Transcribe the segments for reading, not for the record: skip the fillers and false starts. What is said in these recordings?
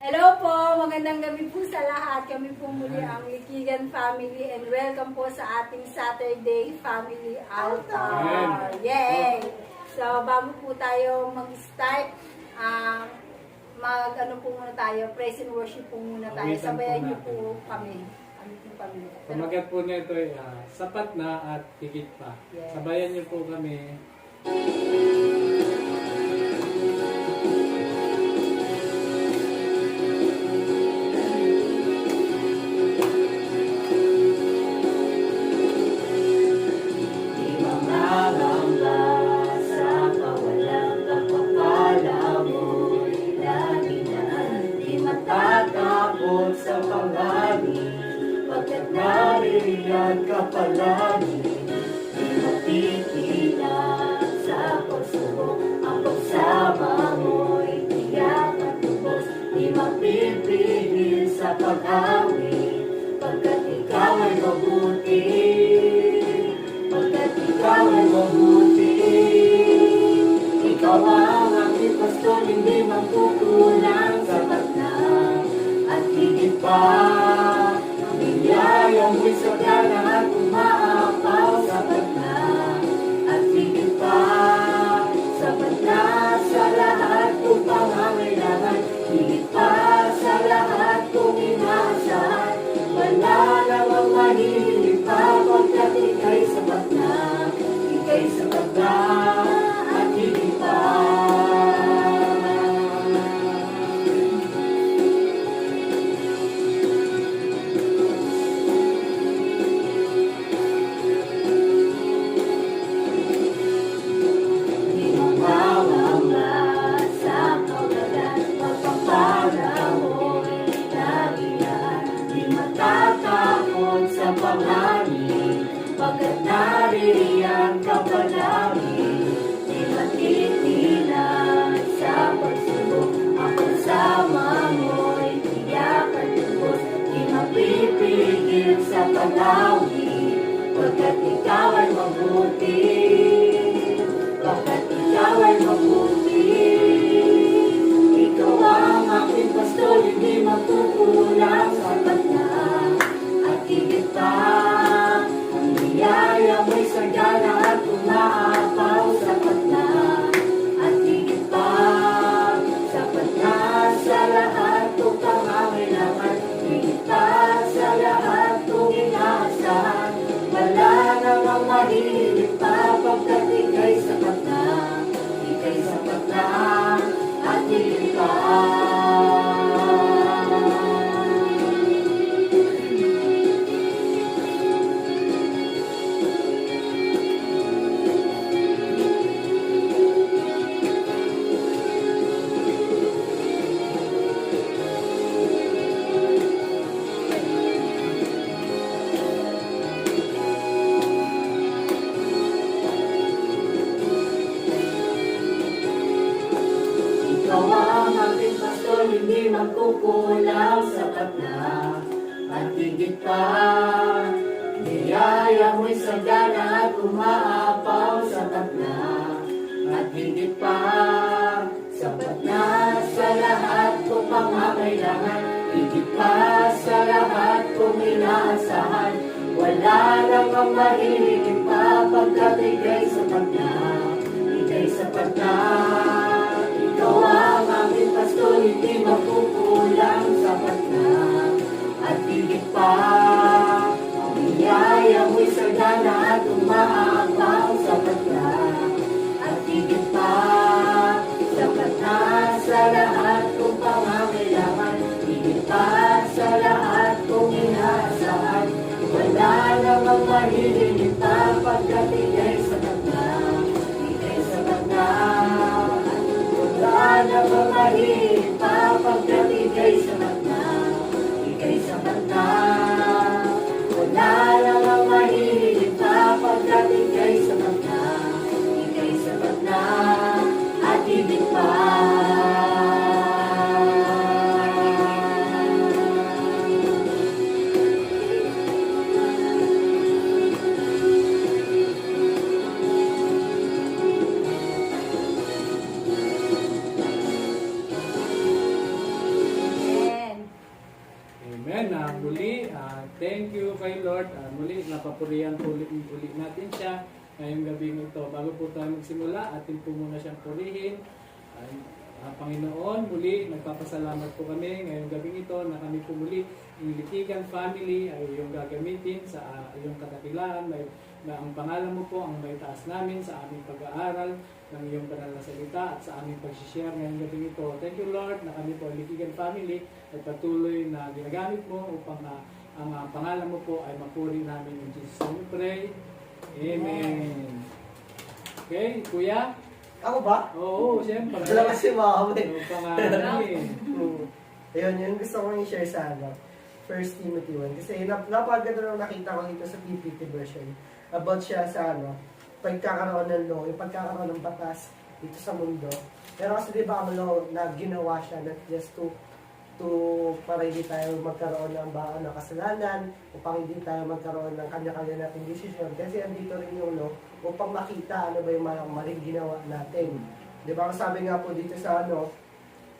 Hello po, magandang gabi po sa lahat. Kami po muli ang Likigan Family and welcome po sa ating Saturday Family Altar. Yay! So, bago po tayo mag-start, mag-ano po muna tayo, praise and worship po muna tayo. Sabayan niyo po kami, aming pamilya. Pamagat po nito ay sapat na at higit pa. Yes. Sabayan niyo po kami. Sa panganin, pagkat naririyan ka palagi, di mapipilan sa pagsubok. Ang pagsama mo'y tiyak at lubos, di mapipigil sa pag-awit, pagkat ikaw ay mabuti, pagkat ikaw ay mabuti. Ikaw ang aking pastor, hindi magkukulang sa pagkakas. At higit pa, ang biyaya mo'y sagana at umaapaw sapat na. At higit pa, sapat na sa lahat kong pangangailangan. Higit pa sa lahat kong inaasahan. Wala namang mahilig pa, pagkat ika'y sapat na. Ika'y sapat na, at higit pa. Pagkat naririyan ka palagi, di matitilan sa pagsubok. Ang pagsama mo'y tiyak at lubos, di mapipigil sa pag-awit, pagkat ikaw ay mabuti, pagkat ikaw ay mabuti. Ikaw ang aking pastor, hindi magkukulang sapat na. At higit pa, ang biyaya mo'y sagana at umaapaw sapat na. At higit pa, sapat na sa lahat kong pangangailangan. Higit pa sa lahat kong inaasahan. Wala namang mahilig pa, pagkat ika'y sapat na. Ika'y sapat na, at higit pa. Ikaw ang aking pastor, hindi magkukulang sapat na. At higit pa, biyaya mo'y sagana at umaapaw sapat na. At higit pa, sapat na sa lahat kong pangangailangan. Higit pa sa lahat kong inaasahan. Wala namang mahihigit pa, pagkat ika'y sapat na. Ika'y sapat na. Ikaw ang aming pastor, hindi magkukulang sapat na. At higit pa, ang biyaya mo'y sagana at umaapaw sapat na. At higit pa, sapat na sa lahat kong pangangailangan. Higit pa sa lahat kong inaasahan. Wala namang mahilig pa, pagkat ika'y sapat na. Ika'y sapat na. Wala namang mahilig pa, pagkat ika'y sapat na. Ika'y sapat na. Wala namang mahilig pa, pagkat ika'y Amen. Muli, thank you kay Lord. Muli, napapurihan uli natin siya ngayong gabing ito. Bago po tayo magsimula, atin po muna siyang purihin. Panginoon, muli, nagpapasalamat po kami ngayong gabing ito na kami po muli, yung Litigan family ay iyong gagamitin sa iyong katakilaan. Na ang pangalan mo po ang may taas namin sa aming pag-aaral ng iyong banal na salita at sa aming pag-share ngayong gabing ito. Thank you Lord na kami po, Litigan family, ay patuloy na ginagamit mo upang ang pangalan mo po ay mapuri namin. In Jesus' name we pray. Amen. Okay, Kuya? Ako ba? Oo, siyempre. Wala kasi makakamit. Yung pangalan eh. Ayun, yun gusto kong i-share sa 1 Timothy 1. Kasi napaganda nung nakita ko dito sa PPT version about siya sa pagkakaroon ng law, yung pagkakaroon ng batas dito sa mundo. Pero kasi di ba ang law na ginawa siya not just to para hindi tayo magkaroon ng kasalanan, upang hindi tayo magkaroon ng kanya-kanya nating decision. Kasi andito rin yung law upang makita ano ba yung maling ginawa natin. Di ba? Sabi nga po dito sa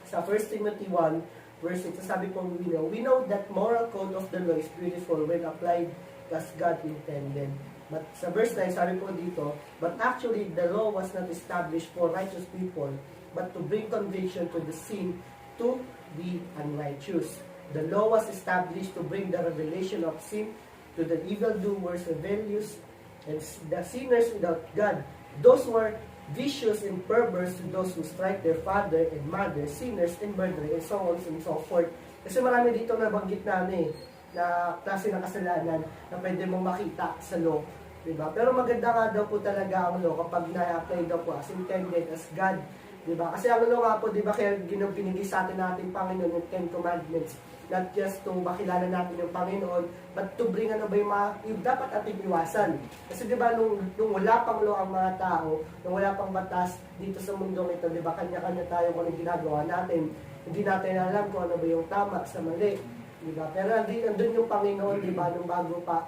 sa 1 Timothy 1, verse 6, sabi po, we know that moral code of the law is beautiful when applied as God intended. But sa verse 9, sabi po dito, but actually the law was not established for righteous people, but to bring conviction to the sin to the unrighteous. The law was established to bring the revelation of sin to the evildoers, rebellious, and the sinners without God. Those who are vicious and perverse, to those who strike their father and mother, sinners and murderers, and so on and so forth. Kasi marami dito nabanggit namin na klase ng kasalanan na pwede mong makita sa law. Diba? Pero maganda nga daw po talaga ang law kapag na-apply daw po as intended as God. Diba? Kasi ang law nga po, diba, kaya binigay sa atin natin Panginoon yung 10 Commandments. Not just to makilala natin yung Panginoon, but to bring yung dapat ating iwasan. Kasi diba, nung wala pang law ang mga tao, nung wala pang batas dito sa mundong ito, diba, kanya-kanya tayo kung anong ginagawa natin. Hindi natin alam kung ano ba yung tama sa mali. Diba? Pero andun yung Panginoon, diba, nung bago pa,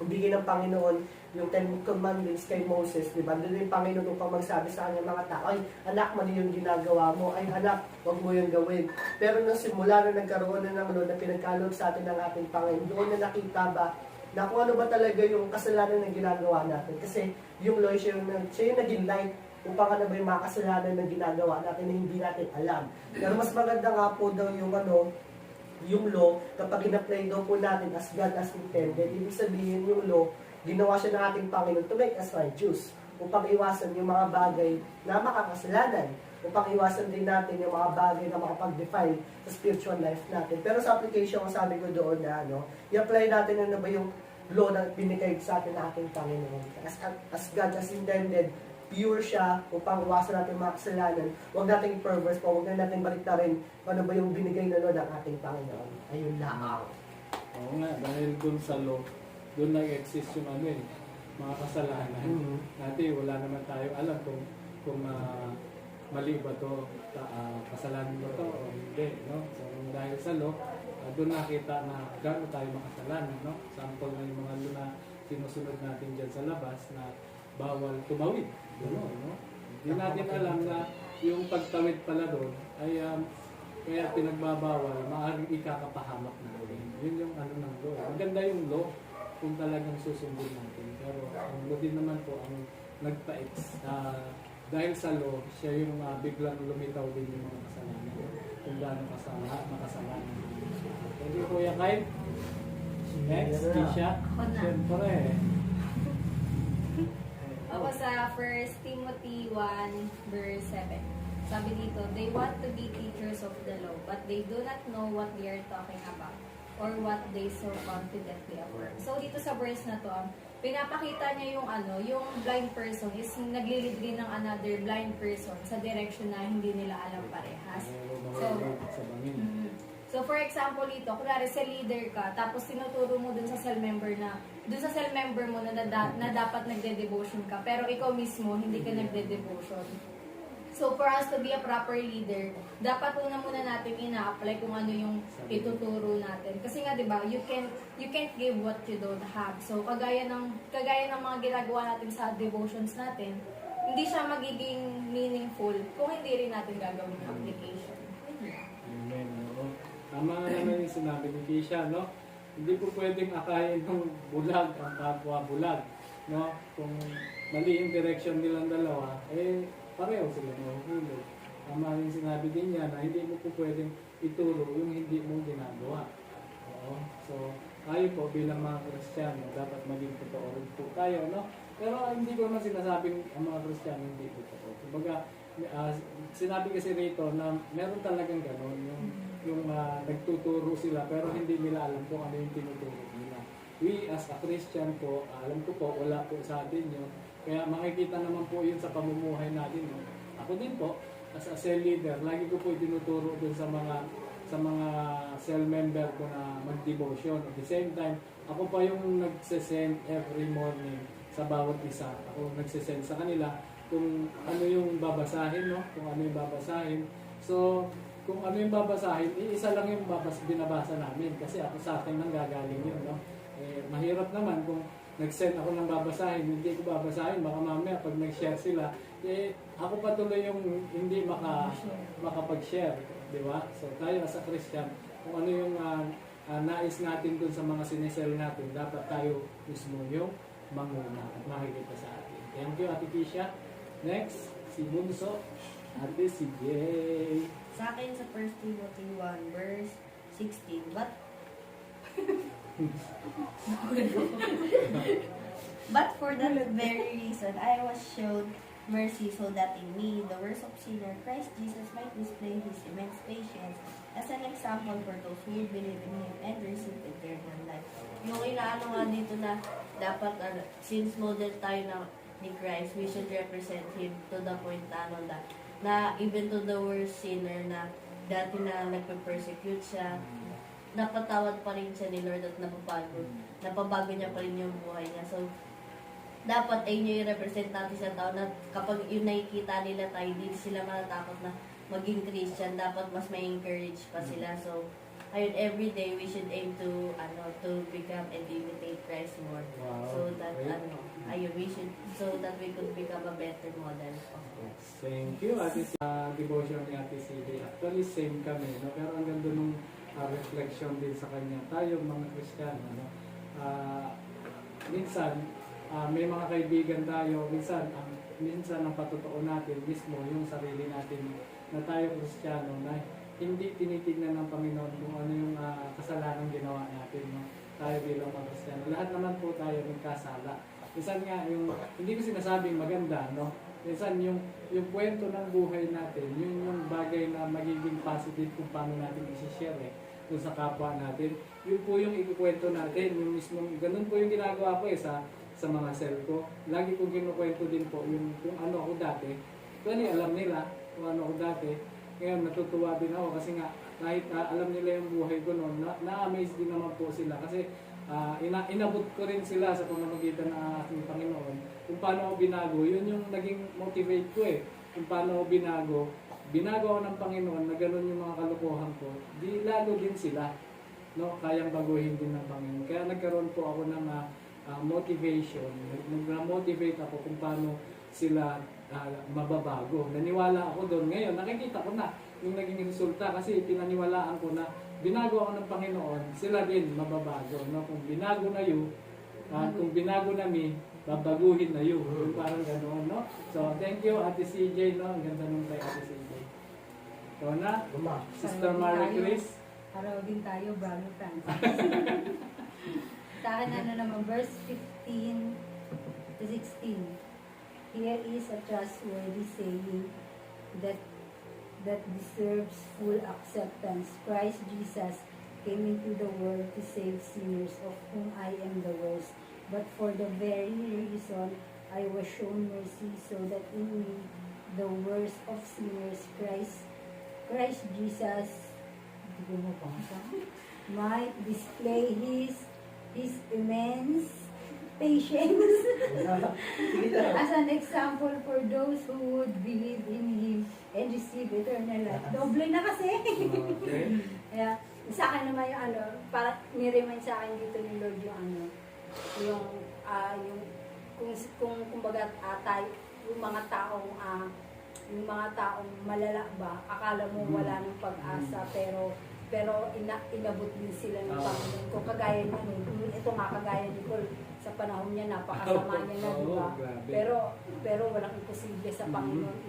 bigyan ng Panginoon yung 10 Commandments kay Moses, di ba? Doon yung Panginoon upang magsabi sa kanya mga tao, ay, anak, mali yung ginagawa mo, ay, anak, huwag mo yung gawin. Pero nung simula na nagkaroon na ng law na pinagkaloob sa atin ng ating Panginoon, doon na nakita ba na kung ano ba talaga yung kasalanan na ginagawa natin. Kasi yung law, siya yung naging light upang ano ba yung mga kasalanan na ginagawa natin na hindi natin alam. Pero mas maganda nga po daw yung law, kapag in-apply daw po natin as God as intended, ibig sabihin yung law, ginawa siya ng ating Panginoon to make us righteous, upang iwasan yung mga bagay na makakasalanan, upang iwasan din natin yung mga bagay na makapag-define sa spiritual life natin. Pero sa application, sabi ko doon na i-apply natin ano ba yung law na binigay sa atin ng ating Panginoon. As God as intended, pure siya upang iwasan natin mga kasalanan. Huwag natin i-perverse po, huwag na natin balik na rin ano ba yung binigay na law ng ating Panginoon. Ayun lang. Oo nga, dahil dun sa law, doon nag-exist yung mga kasalanan. Dati wala naman tayo alam kung mali ba to, kasalanan ba to o hindi, no? So dahil sa law, doon nakita na gaano tayo makasalanan, no? Sample na yung mga law na sinusunod natin dyan sa labas na bawal tumawid, no? Hindi natin alam na yung pagtawid pala doon ay kaya pinagbabawal, maaaring ikakapahamak natin. Yun yung ng law. Maganda yung law kung talagang susundin natin. Pero ang law din naman po ang nagpa-ex. Dahil sa law, siya yung biglang lumitaw din yung mga kasalanan. Kung gaano makasalanan. Thank you, Kuya Kai. Next, Kisha. Siyempre. Ako sa 1 Timothy 1 verse 7. Sabi dito, they want to be teachers of the law, but they do not know what they are talking about or what they so confidently affirm. So dito sa verse na to, pinapakita niya yung blind person is naglilid din ng another blind person sa direction na hindi nila alam parehas. So for example dito, kunwari sa leader ka, tapos tinuturo mo dun sa cell member mo na dapat nagde-devotion ka, pero ikaw mismo hindi ka nagde-devotion. So for us to be a proper leader, dapat muna natin ina-apply kung ano yung ituturo natin. Kasi nga 'di ba, you can't give what you don't have. So kagaya ng mga ginagawa natin sa devotions natin, hindi siya magiging meaningful kung hindi rin natin gagawin yung application. Amen. Tama naman yung sinabi ni Kisha, no? Hindi po pwedeng akayin ng bulag ang kapwa bulag, no? Kung mali yung direction nilang dalawa, eh pareho sila mahuhulog. Tama yung sinabi din niya na hindi mo po pwedeng ituro yung hindi mo ginagawa. Oo. So, tayo po bilang mga Kristiyano, dapat maging totoo rin po tayo, no? Pero hindi ko naman sinasabing ang mga Kristiyano hindi totoo. Kumbaga, sinabi kasi rito na meron talagang gano'n, yung nagtuturo sila pero hindi nila alam kung ano yung tinuturo nila. We as a Christian po, alam ko po, wala po sa atin yun. Kaya makikita naman po yun sa pamumuhay natin. No? Ako din po, as a cell leader, lagi ko po itinuturo dun sa mga cell member ko na mag-devotion. At the same time, ako pa yung nagsesend every morning sa bawat isa. Ako nagsesend sa kanila kung ano yung babasahin, no? Kung ano yung babasahin. So, kung ano yung babasahin, isa lang yung binabasa namin kasi ako sa akin nang gagaling yun, no? Eh, mahirap naman kung nag-send ako ng babasahin, hindi ko babasahin, baka mamaya pag nag-share sila, eh, ako patuloy yung hindi makapag-share, di ba? So, tayo as a Christian, kung ano yung nais natin dun sa mga sinesell natin, dapat tayo mismo yung manguna at makikita sa atin. Thank you, Ate Kisha. Next, si Bunso, Ate si Jay. Sa akin sa 1 Timothy 1 verse 16, but for that very reason I was shown mercy, so that in me, the worst of sinner, Christ Jesus might display His immense patience as an example for those who believe in Him and receive eternal life. Yung inaano nga dito na dapat, since model tayo ni Christ, we should represent Him to the point na even to the worst sinner na dati na nagpe-persecute siya, napatawad pa rin siya ni Lord at napabago niya pa rin yung buhay niya. So, dapat ay nyo i-represent natin sa tao na kapag yung nakikita nila tayo, hindi sila matatakot na maging Christian, dapat mas may encourage pa sila. So, ayun, every day we should aim to become and imitate Christ more. Wow. So that so that we could become a better model of Christ. Thank you, Ate si devotion ni Ate CD. Actually, same kami, no? Pero ang ganda nung reflection din sa kanya. Tayo, mga Kristiyano, no? Minsan, may mga kaibigan tayo, minsan ang patotoo natin mismo yung sarili natin na tayo Kristiyano na hindi tinitignan ng Panginoon kung ano yung kasalanan ginawa natin, no? Tayo bilang mga Kristiyano. Lahat naman po tayo nagkasala. Minsan nga, hindi ko sinasabing maganda, no? Minsan yung kwento ng buhay natin, yung bagay na magiging positive kung paano natin i-share kung sa kapwa natin. Yun po yung ikukwento natin, yung mismong, ganun po yung ginagawa ko sa mga cell ko. Lagi kong kinukwento din po yung kung ano ako dati. Actually, alam nila kung ano ako dati. Ngayon, natutuwa din ako kasi nga, kahit alam nila yung buhay ko noon, na-amaze din naman po sila kasi inabot ko rin sila sa pamamagitan ng aking Panginoon. Kung paano ako binago, yun yung naging motivate ko Kung paano ako binago ako ng Panginoon na gano'n yung mga kalokohan ko, di lalo din sila, no? Kayang baguhin din ng Panginoon. Kaya nagkaroon po ako ng motivation, nag-motivate ako kung paano sila mababago. Naniwala ako doon. Ngayon, nakikita ko na yung naging resulta kasi pinaniwalaan ko na binago ako ng Panginoon, sila din mababago. No? Kung binago na yun, kung binago na mi, babaguhin na yun. Yung parang gano'n, no? So, thank you, Ate CJ, no? Ang ganda nung kay Ate CJ. Ikaw na, Sister Marie Chris. Araw din tayo, Brother Francis. Sa akin, naman, verse 15 to 16. Here is a trustworthy saying that deserves full acceptance. Christ Jesus came into the world to save sinners, of whom I am the worst. But for the very reason I was shown mercy, so that in me, the worst of sinners, Christ Jesus, might display His immense patience as an example for those who would believe in Him and receive eternal life. Doble na kasi. Okay. Kaya, sa akin naman yung para ni-remind sa akin dito ni Lord yung kumbaga tayo, yung mga taong malala ba, akala mo wala ng pag-asa, pero pero inabot din sila ng Oo. Panginoon. Kung kagaya niya, ito nga kagaya ni Paul, sa panahon niya, napakasama niya na, di ba? Oo, grabe. Pero walang imposible sa Panginoon.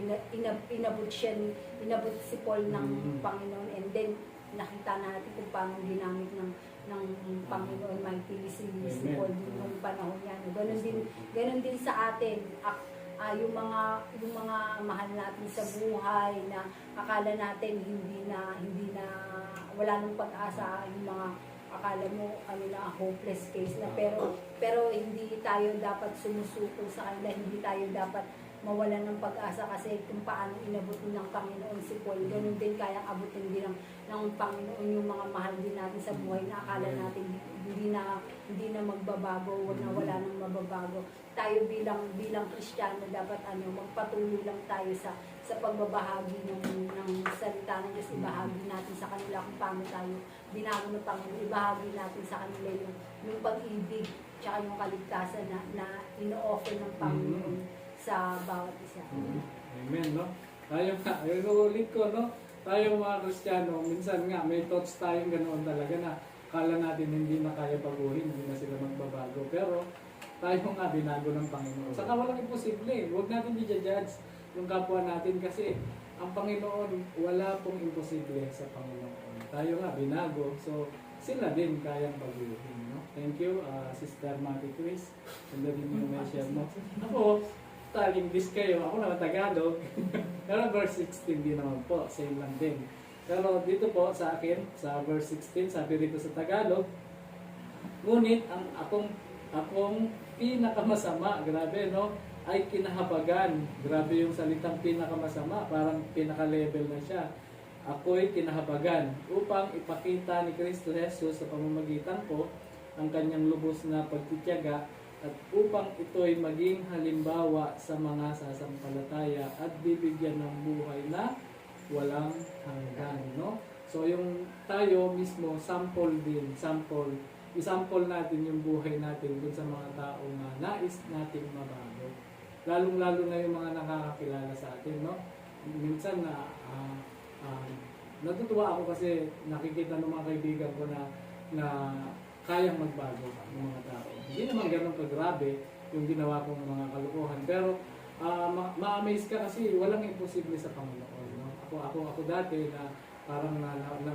Inabot si Paul ng Panginoon, and then nakita natin kung paano ginamit ng Panginoon mightily si Paul din nung panahon niya. Ganon din sa atin. Yung mga mahal natin sa buhay na akala natin hindi na wala nang pag-asa, yung mga akala mo hopeless case na, pero hindi tayo dapat sumusuko sa kanila, hindi tayo dapat mawalan ng pag-asa, kasi kung paano inabot ng Panginoon si Paul, ganun din kayang abutin din ng Panginoon yung mga mahal din natin sa buhay na akala natin hindi na magbabago, wala nang mababago. Tayo bilang Kristiyano dapat magpatuloy lang tayo sa pagbabahagi ng salita ng Diyos. Ibahagi natin sa kanila kung paano tayo binago ng Panginoon. Ibahagi natin sa kanila yung pag-ibig tsaka yung kaligtasan na ino-offer ng Panginoon sa bawat isa. Amen, no? Tayo nga, ulit ko, no? Tayo mga Kristiyano, minsan nga may thoughts tayong ganoon talaga na kala natin hindi na kaya baguhin, hindi na sila magbabago. Pero tayo nga binago ng Panginoon. Saka walang imposible. Huwag natin i-judge yung kapwa natin kasi ang Panginoon, wala pong imposible sa Panginoon. Tayo nga binago, so sila din kayang baguhin. No? Thank you, Sister Mati Chris. Ganda din yung may-share mo. Ako, English kayo, ako naman Tagalog. Pero verse 16 din naman po, same lang din. Pero dito po sa akin, sa verse 16, sabi rito sa Tagalog, ngunit ang akong pinakamasama, grabe no, ay kinahabagan. Grabe yung salitang pinakamasama, parang pinaka-level na siya. Ako'y kinahabagan upang ipakita ni Kristo Jesus sa pamamagitan ko ang kanyang lubos na pagtitiyaga, at upang ito'y maging halimbawa sa mga sasampalataya at bibigyan ng buhay na walang hanggan, no? So yung tayo mismo, sample din, isample natin yung buhay natin dun sa mga tao na nais nating mabago. Lalong-lalo na yung mga nakakakilala sa atin, no? Minsan na natutuwa ako kasi nakikita ng mga kaibigan ko na kayang magbago ng mga tao. Hindi naman ganun kagrabe yung ginawa kong mga kalokohan, pero ma-amaze ka kasi walang imposible sa Panginoon. No? Ako dati na parang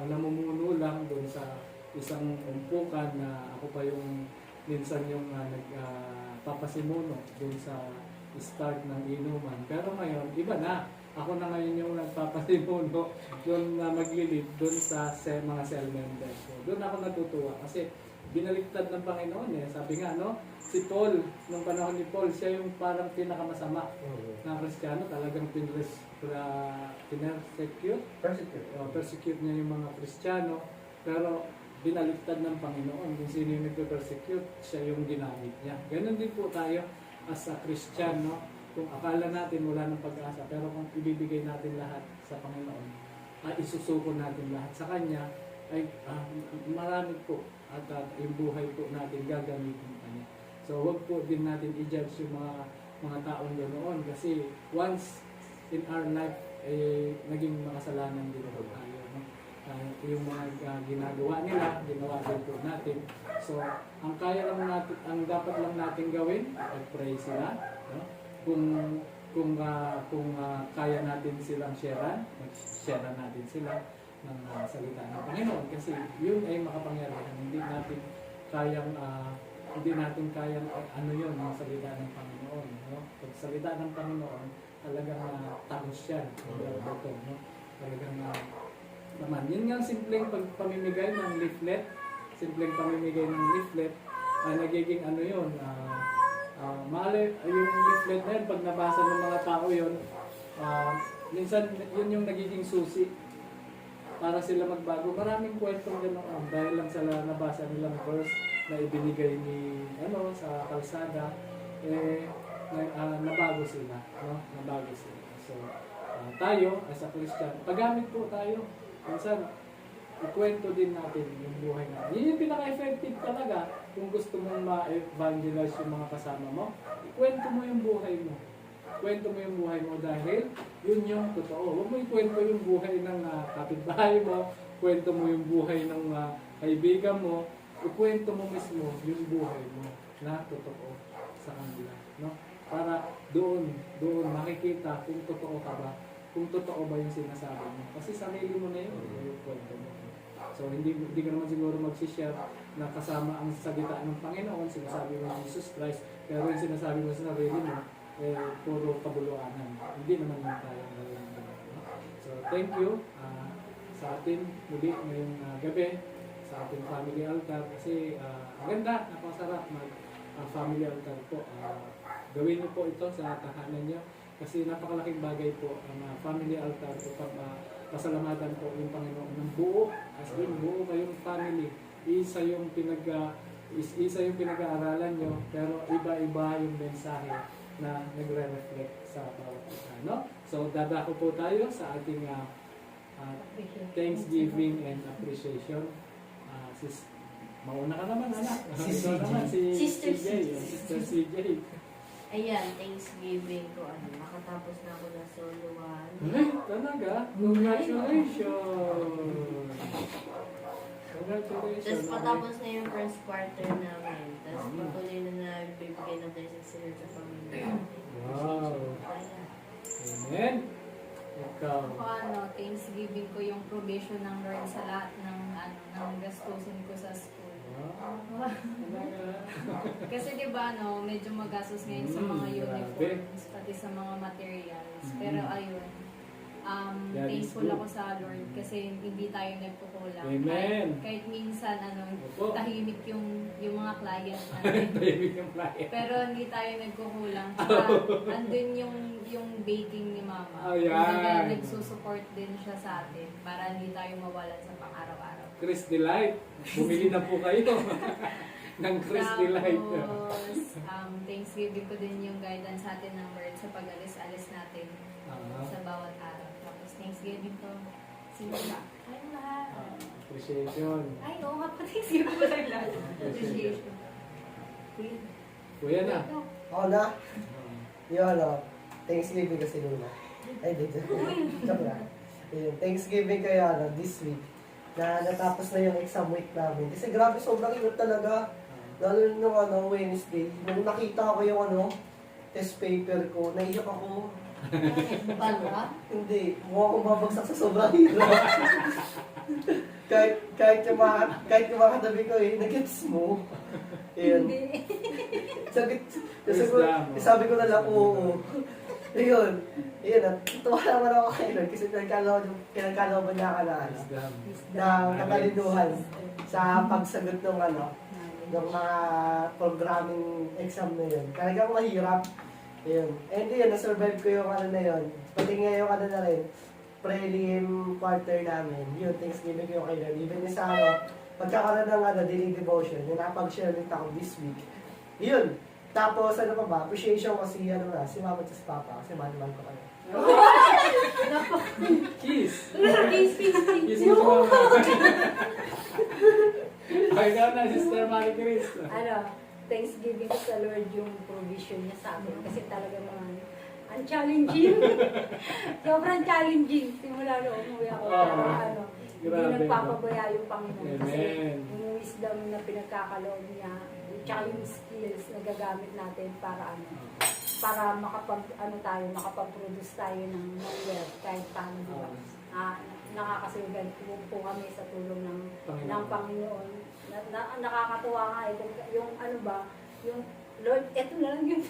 namumuno lang doon sa isang umpukan na ako pa yung minsan yung nagpapasimuno doon sa start ng inuman. Pero ngayon, iba na. Ako na ngayon yung nagpapasimuno doon na maglilid doon sa mga cell members. So, doon ako natutuwa kasi binaliktad ng Panginoon eh. Sabi nga, no? Si Paul, nung panahon ni Paul, siya yung parang pinakamasama ng Kristiyano. Talagang persecute niya yung mga Kristiyano. Pero binaliktad ng Panginoon. Kung sino yung nagpe-persecute, siya yung ginamit niya. Ganon din po tayo as a Christian, no? Kung akala natin wala ng pag-asa, pero kung ibibigay natin lahat sa Panginoon, isusuko natin lahat sa Kanya, ay marami po at yung buhay po natin gagamitin Kanya. So wag po din natin i-judge yung mga taong ganoon kasi once in our life naging makasalanan din po tayo, no? Yung mga ginagawa nila, ginawa din po natin. So ang kaya lang natin, ang dapat lang natin gawin, pray sila, no? Kung kaya natin silang sharean, mag-share natin sila ng salita ng Panginoon kasi yun ay makapangyarihan. Hindi natin kayang ano yun, ang salita ng Panginoon, no? Pag salita ng Panginoon, talagang tangos yan, no? Talagang naman. Yun nga simpleng pamimigay ng leaflet, nagiging ano yun, maalay, yung leaflet na yun, pag nabasa ng mga tao yun, minsan yun yung nagiging susi para sila magbago. Maraming kwentong ganoon dahil lang sa nabasa nilang verse na ibinigay ni sa kalsada, nabago sila, no? Nabago sila. So tayo as a Christian, paggamit po tayo. Minsan ikwento din natin yung buhay natin. Yun yung pinaka-effective talaga kung gusto mong ma-evangelize yung mga kasama mo. Ikwento mo yung buhay mo. Kwento mo yung buhay mo dahil yun yung totoo. Huwag mo ikwento yung buhay ng kapitbahay mo kwento mo yung buhay ng kaibigan mo, ikwento mo mismo yung buhay mo na totoo sa kanila, no? Para doon makikita kung totoo ka ba, kung totoo ba yung sinasabi mo. Kasi sarili mo na yun, yung kwento mo. So hindi ka naman siguro mag-share na kasama ang salita ng Panginoon, sinasabi mo Jesus Christ, pero yung sinasabi mo sa sarili mo, puro kabuluanan. Hindi naman yung tayo gawin. So thank you sa atin muli ngayong gabi, sa ating family altar, kasi maganda, napakasarap family altar po. Gawin niyo po ito sa tahanan niyo, kasi napakalaking bagay po ang family altar upang pasalamatan po yung Panginoon ng buo, as in buo kayong family. Isa yung pinag-aaralan nyo, pero iba-iba yung mensahe na nagre-reflect sa bawat isa, no? So dadako po tayo sa ating Thanksgiving and appreciation. Mauna ka naman, anak. Si Ikaw CJ. naman, Sister CJ, Sister CJ. Ayan, Thanksgiving ko, nakatapos na ako ng solo 1. Ay, talaga? Congratulations! Congratulations. Tapos patapos na yung first quarter namin. Tapos patuloy na bibigay ng blessings sa Lord sa pamilya. Wow. Ayan. Amen. Ikaw. Ako Thanksgiving ko yung provision ng Lord sa lahat ng gastusin ko sa school. Wow. Talaga. Kasi di ba medyo magastos ngayon sa mga uniforms, pati sa mga materials. Pero ayun, That is thankful good. ako sa Lord kasi hindi tayo nagkukulang. Amen. Kahit minsan Opo. tahimik yung mga client natin. Tahimik yung client. Pero hindi tayo nagkukulang. Tsaka andun yung baking ni Mama. Ayan. Kumbaga, nagsusupport din siya sa atin para hindi tayo mawalan sa pang-araw-araw. Chris Delight. Bumili na po kayo ng Chris Delight. Tapos, Thanksgiving ko din yung guidance sa atin ng Lord sa pag-alis-alis natin sa bawat araw. Tapos, Thanksgiving ko, sino ba? Ay, lahat. Appreciation. Ay, oo nga pa, Thanksgiving ko lang lahat. Appreciation. Kuya na. Ikaw. Ako na, yun Thanksgiving kasi Luna. Ay, di, joke lang. Yun, Thanksgiving kaya this week, na natapos na yung exam week namin. Kasi grabe, sobrang ingat talaga. Lalo nung Wednesday, nung nakita ko yung test paper ko, naiyak ako. Bala? Hindi, mukha akong babagsak sa sobrang hirap. kahit yung mga katabi ko nag-gets mo. Yun. Sabi ko na lang, oo. Yun, tuwa naman ako kay Lord kasi pinagkalaban niya ka na katalinuhan sa pagsagot ng ng mga programming exam na yun. Talagang mahirap. Yun. And yun, na-survive ko yung na yun. Pati nga yung na rin, prelim quarter namin. Yun, Thanksgiving ko yung kay Lord. Even yung sa pagkakaroon ng daily devotion, yung napag-share ulit ako this week. Yun. Tapos, pa ba, appreciation ko si Mama at si Papa, kasi mahal ko kayo. Kiss. Peace, peace, peace. Kiss mo si Mama. Ay, ikaw na, Sister Marie Chris. Thanksgiving ko sa Lord yung provision niya sa akin. Kasi talaga naman, ang challenging. Sobrang challenging. Simula noong umuwi ako. Pero hindi Grabe, nagpapabaya yung Panginoon. Kasi Amen. yung wisdom na pinagkakaloob niya, tsaka yung skills na gagamit natin para makapag-produce tayo ng wealth kahit paano, di ba? Nakakasugan po kami sa tulong ng Panginoon. Nakakatuwa nga yung yung Lord, eto na lang yung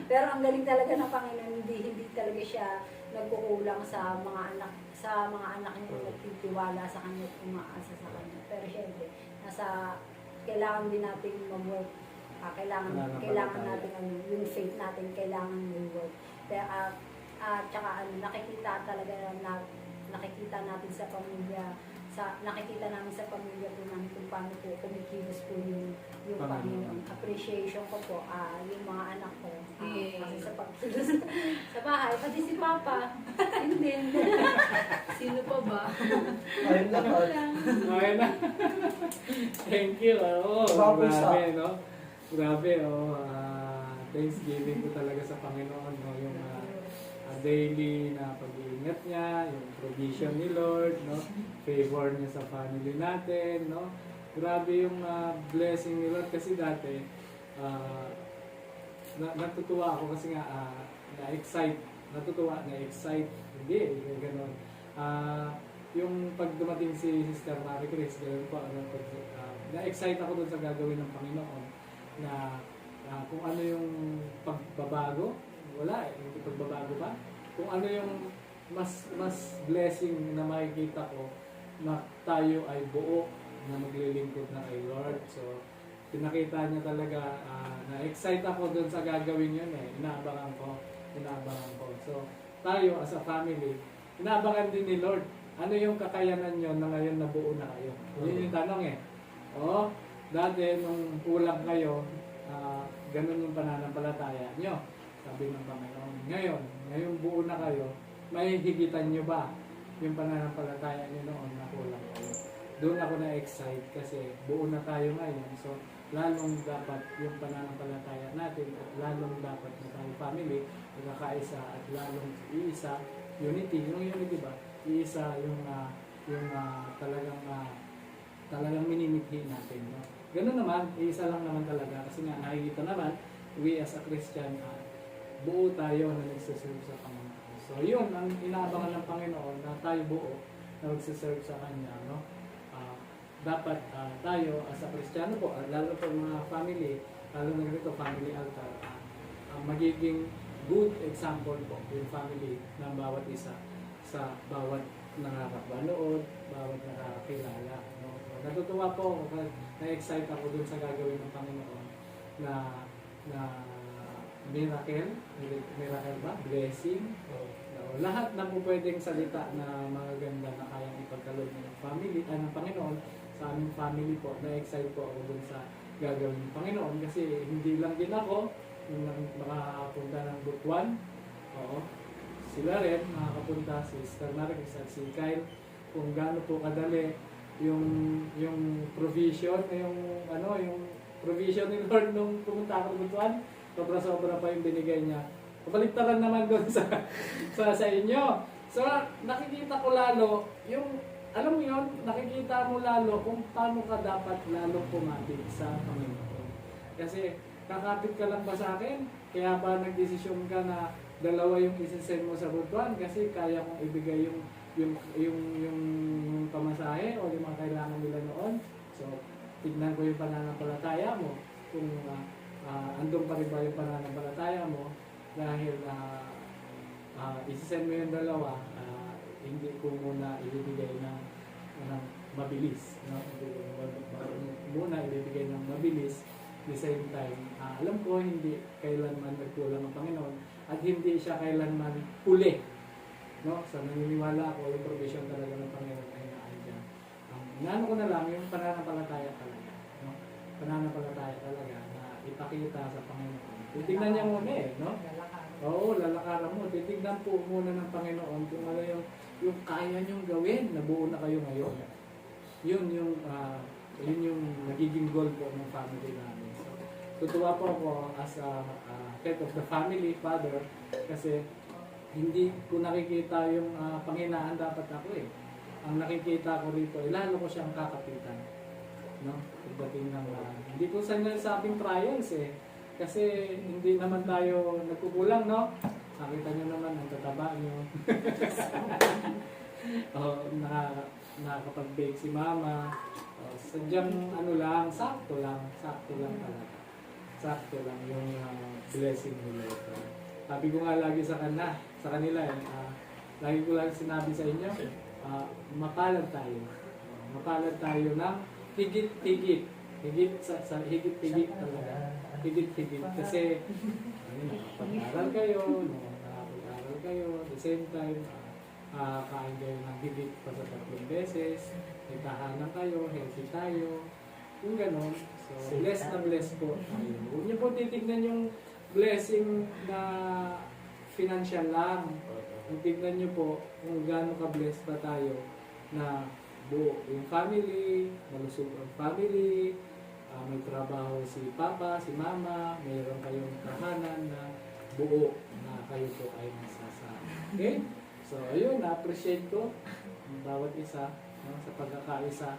pero ang galing talaga ng Panginoon, hindi talaga siya nagkukulang sa mga anak niya, nagtitiwala sa kanya at umaasa sa kanya. Pero syempre, kailangan din natin mag-work. Kailangan natin yung faith natin, kailangan mag-work. Kaya tsaka nakikita natin sa pamilya, nakikita namin sa pamilya po namin kung paano po kumikilos po yung Panginoon. Appreciation ko po yung mga anak ko. Kasi sa pagkilos sa bahay, pati si Papa. Hindi. Sino pa ba? Ayun na. Okay na. Thank you. Grabe, no? Grabe, Thanksgiving ko talaga sa Panginoon, no? Yung daily na pag-iingat niya, yung provision ni Lord, no? Favor niya sa family natin, no? Grabe yung blessing ni Lord kasi dati natutuwa ako kasi nga na-excite, na-excite, hindi, gano'n. Yung pag dumating si Sister Marie Chris, gano'n po, na-excite ako dun sa gagawin ng Panginoon na kung ano yung pagbabago, wala eh, hindi pagbabago pa. Kung ano yung mas blessing na makikita ko na tayo ay buo na maglilingkod na kay Lord. So, pinakita niya talaga, na-excite ako dun sa gagawin yun eh. Inaabangan ko. So, tayo as a family, inaabangan din ni Lord. Ano yung kakayanan nyo na ngayon nabuo na kayo? Yun yung tanong eh. Oo, dati nung kulang kayo, ganun yung pananampalataya nyo. Sabi ng Panginoon. Ngayon buo na kayo, may higitan nyo ba yung pananampalataya nyo noon na kulang kayo? Doon ako na-excite kasi buo na tayo ngayon. So, lalong dapat yung pananampalataya natin at lalong dapat na tayo family, magkakaisa at lalong iisa, unity. Yung unity ba? Iisa yung talagang minimithi natin. No? Ganun naman, iisa lang naman talaga. Kasi nga nakikita naman, we as a Christian, buo tayo na nagsiserve sa Panginoon. So yun, ang inaabangan ng Panginoon na tayo buo na nagsiserve sa Kanya. No? Dapat tayo as a Kristiyano po, lalo po mga family, lalo na ganito, family altar, magiging good example po yung family ng bawat isa sa bawat nakakapanood, bawat nakakilala. No? So, natutuwa po ako, na-excite ako dun sa gagawin ng Panginoon na miracle ba? Blessing. No? Lahat na po pwedeng salita na magaganda na kayang ipagkaloob ng family, ng Panginoon, sa aming family po, na-excite po ako dun sa gagawin ng Panginoon kasi hindi lang din ako yung makapunta ng Butuan. Oo. Sila rin makakapunta, si Sister Marquez at si Kyle, kung gaano po kadali yung provision, yung provision ni Lord nung pumunta ako ng Butuan, sobra-sobra pa yung binigay niya. Kabaliktaran naman doon sa inyo. So, nakikita ko lalo yung, alam mo yun, nakikita mo lalo kung paano ka dapat lalong pumapit sa Panginoon. Kasi, kakapit ka lang ba sa akin? Kaya ba nagdesisyon ka na dalawa yung isasend mo sa Butuan kasi kaya kong ibigay yung pamasahe o yung mga kailangan nila noon? So, tignan ko yung pananampalataya mo. Kung andun pa rin ba yung pananampalataya mo dahil isasend mo yung dalawa, hindi ko muna ibibigay ng mabilis. No? Muna ibibigay ng mabilis. At the same time, alam ko hindi kailanman nagkulang ang Panginoon at hindi siya kailanman huli. No? So naniniwala ako yung provision talaga ng Panginoon ay naandyan. Inaano ko na lang yung pananampalataya talaga. No? Pananampalataya talaga na ipakita sa Panginoon. Titignan niya muna eh. No? Oo, lalakaran mo. Titignan po muna ng Panginoon kung ano yung kaya niyong gawin na buo na kayo ngayon. Yun yung nagiging goal po ng family namin. So, tutuwa po ako as a head of the family, father, kasi hindi ko nakikita yung panghinaan dapat ako eh. Ang nakikita ko rito, lalo ko siyang kakapitan. No? Pagdating ng, hindi ko sinasabing trials eh. Kasi hindi naman tayo nagkukulang, no? Nakita nyo naman, ang tataba nyo. Nakakapag-bake si mama. Sadyang sakto lang talaga. Sakto lang yung blessing nila ito. Sabi ko nga lagi sa kanila lagi ko lang sinabi sa inyo, mapalad tayo. Mapalad tayo ng higit-higit. Higit-higit talaga. Higit-higit. Kasi, nakapag-aral kayo, at the same time, kain kayo ng higit pa sa 3 beses, may tahanan kayo, healthy tayo, yung ganon. So, bless na bless po tayo. Huwag niyo po titignan yung blessing na financial lang. Tignan niyo po kung gaano ka-bless ba tayo na buo yung family, malusog ang family, may trabaho si papa, si mama, mayroon kayong tahanan na buo na kayo po ay nasa Okay? So, ayun, na-appreciate ko ang bawat isa, no, sa pagkakaisa.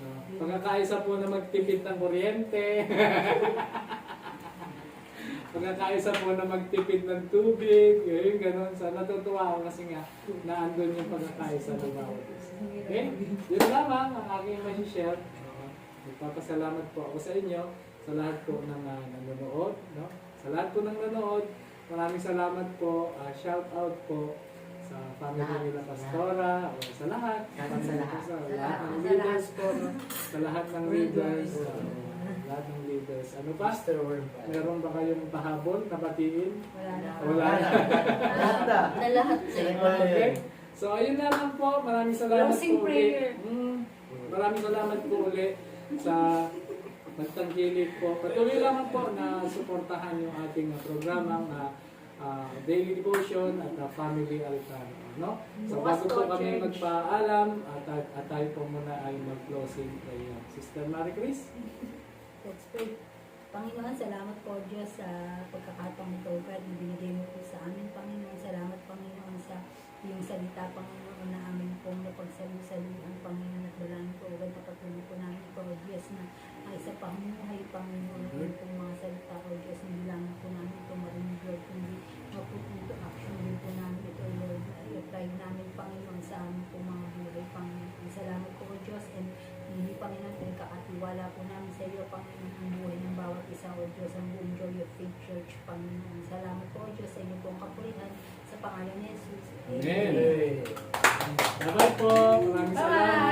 No? Pagkakaisa po na magtipid ng kuryente. Pagkakaisa po na magtipid ng tubig. Yun, ganun. So, natutuwa ako kasi nga naandun yung pagkakaisa ng bawat isa. Okay? Yun lamang ang aking masishare. Nagpapasalamat po ako sa inyo, sa lahat po ng nanonood. No? Sa lahat po ng nanonood, maraming salamat po. Shout out po sa family nila Pastora, o sa lahat. Sa lahat ng leaders po. No? Sa lahat ng leaders. Lahat ng leaders. Ano pa? Meron ba kayong pahabol na batiin? Wala na. Wala na. Na lahat Okay. So, ayun na lang po. Maraming salamat Closing po prayer. Maraming salamat po ulit sa nagtangkilik po. Patuloy lamang po na suportahan yung ating programang Daily Devotion at Family Altar. No? So, Bukas bago po, po kami Church. magpaalam at tayo po muna ay mag-closing prayer. Sister Marie Chris? Let's pray. Panginoon, salamat po Diyos sa pagkakataong ito, God, na binigay mo po sa amin, Panginoon. Salamat, Panginoon, sa iyong salita, Panginoon, na amin pong napagsalusaluhan, Panginoon, at dalangin po, God, napatuloy po namin ito, O Diyos, na isa pang buhay, Panginoon, at yung pong mga salita, O Diyos, na bilangan po namin ito, marinig, Lord, kundi mapupunto action din po namin ito, Lord, i-apply namin, Panginoon, sa amin po mga buhay, Panginoon. Salamat po, O Diyos, and hindi, Panginoon, pinagkakatiwala po namin sa iyo, Panginoon, ang buhay ng bawat isa, O Diyos, ang buong Joy of Faith Church, Panginoon. Salamat po, O Diyos, sa inyo pong kapulitan, sa pangalan ni Jesus. Amen. Bye-bye po. Maraming salamat.